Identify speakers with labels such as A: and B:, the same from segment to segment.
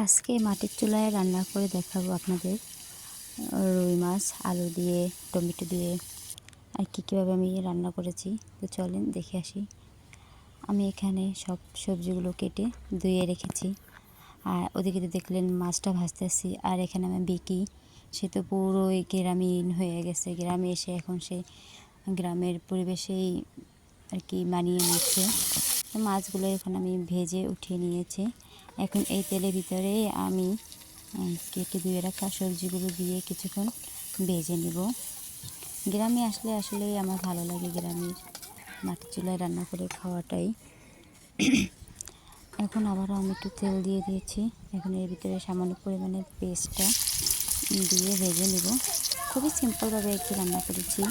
A: আজকে মাটির চুলায় রান্না করে দেখাবো আপনাদের রুই মাছ আলু দিয়ে টমেটো দিয়ে আর কীভাবে আমি রান্না করেছি। তো চলেন দেখে আসি। আমি এখানে সব সবজিগুলো কেটে ধুয়ে রেখেছি। আর ওদিকে তো দেখলেন মাছটা ভাজতেছি। আর এখানে আমি বিকি, সে তো পুরোই গ্রামীণ হয়ে গেছে। গ্রামে এসে এখন সে গ্রামের পরিবেশেই আর কি মানিয়ে নিচ্ছে। মাছগুলো এখন আমি ভেজে উঠিয়ে নিয়েছি। এখন এই তেলের ভিতরে আমি কেটে ধুয়ে রাখা সবজিগুলো দিয়ে কিছুক্ষণ ভেজে নেব। গ্রামে আসলে আসলেই আমার ভালো লাগে, গ্রামের মাটির চুলায় রান্না করে খাওয়াটাই। এখন আবারও আমি একটু তেল দিয়ে দিয়েছি। এখন এর ভিতরে সামান্য পরিমাণে পেস্টটা দিয়ে ভেজে নেব। খুবই সিম্পলভাবে একটু রান্না করেছি,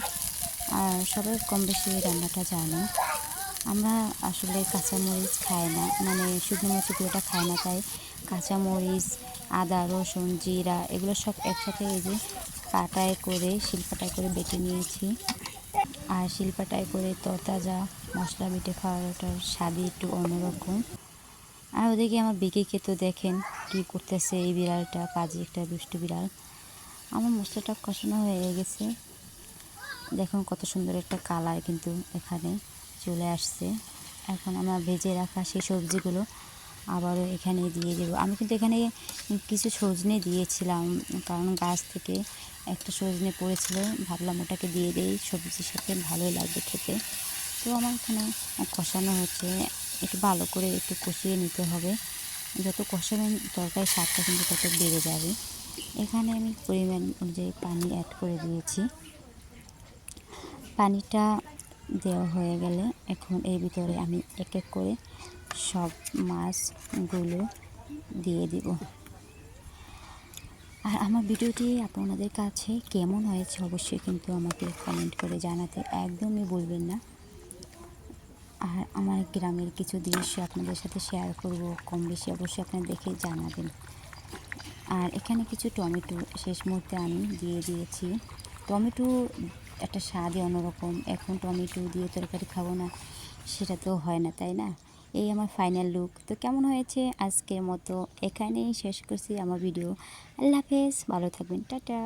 A: আর সবাই কম বেশি রান্নাটা জানে। আমরা আসলে কাঁচামরিচ খাই না, মানে শুকনো মরিচগুলোটা খাই না, তাই কাঁচামরিচ, আদা, রসুন, জিরা এগুলো সব একসাথে এই যে পাটায় করে শিলপাটায় করে বেটে নিয়েছি। আর শিলপাটায় করে তরতাজা মশলা বেটে খাওয়াটার স্বাদই একটু অন্যরকম। আর ওদিকে আমার বিকিকে তো দেখেন কি করতেছে, এই বিড়ালটা পাজি একটা দুষ্টু বিড়াল। আমার মশলাটা কষানো হয়ে গেছে, দেখুন কত সুন্দর একটা কালার কিন্তু এখানে চলে আসছে। এখন আমার ভেজে রাখা সেই সবজিগুলো আবারও এখানে দিয়ে দেবো। আমি কিন্তু এখানে কিছু সজনে দিয়েছিলাম, কারণ গাছ থেকে একটা সজনে পড়েছিল, ভাবলাম ওটাকে দিয়ে দেই, সবজির সাথে ভালোই লাগবে খেতে। তো আমার এখানে কষানো হচ্ছে, একটু ভালো করে একটু কষিয়ে নিতে হবে। যত কষাবেন তরকারির স্বাদটা কিন্তু তত বেড়ে যাবে। এখানে আমি পরিমাণ অনুযায়ী পানি অ্যাড করে দিয়েছি। পানিটা দেওয়া হয়ে গেলে এখন এর ভিতরে আমি এক এক করে সব মাছগুলো দিয়ে দিব। আর আমার ভিডিওটি আপনাদের কাছে কেমন হয়েছে অবশ্যই কিন্তু আমাকে কমেন্ট করে জানাতে একদমই ভুলবেন না। আর আমার গ্রামের কিছু দৃশ্য আপনাদের সাথে শেয়ার করব, কম বেশি অবশ্যই আপনারা দেখে জানাবেন। আর এখানে কিছু টমেটো শেষ মুহূর্তে আমি দিয়ে দিয়েছি। টমেটো একটা স্বাদই অন্যরকম। এখন টমেটো দিয়ে তরকারি খাবো না, সেটা তো হয় না, তাই না? এই আমার ফাইনাল লুক। তো কেমন হয়েছে আজকের মতো এখানেই শেষ করছি আমার ভিডিও। আল্লাহ হাফেজ, ভালো থাকবেন, টাটা।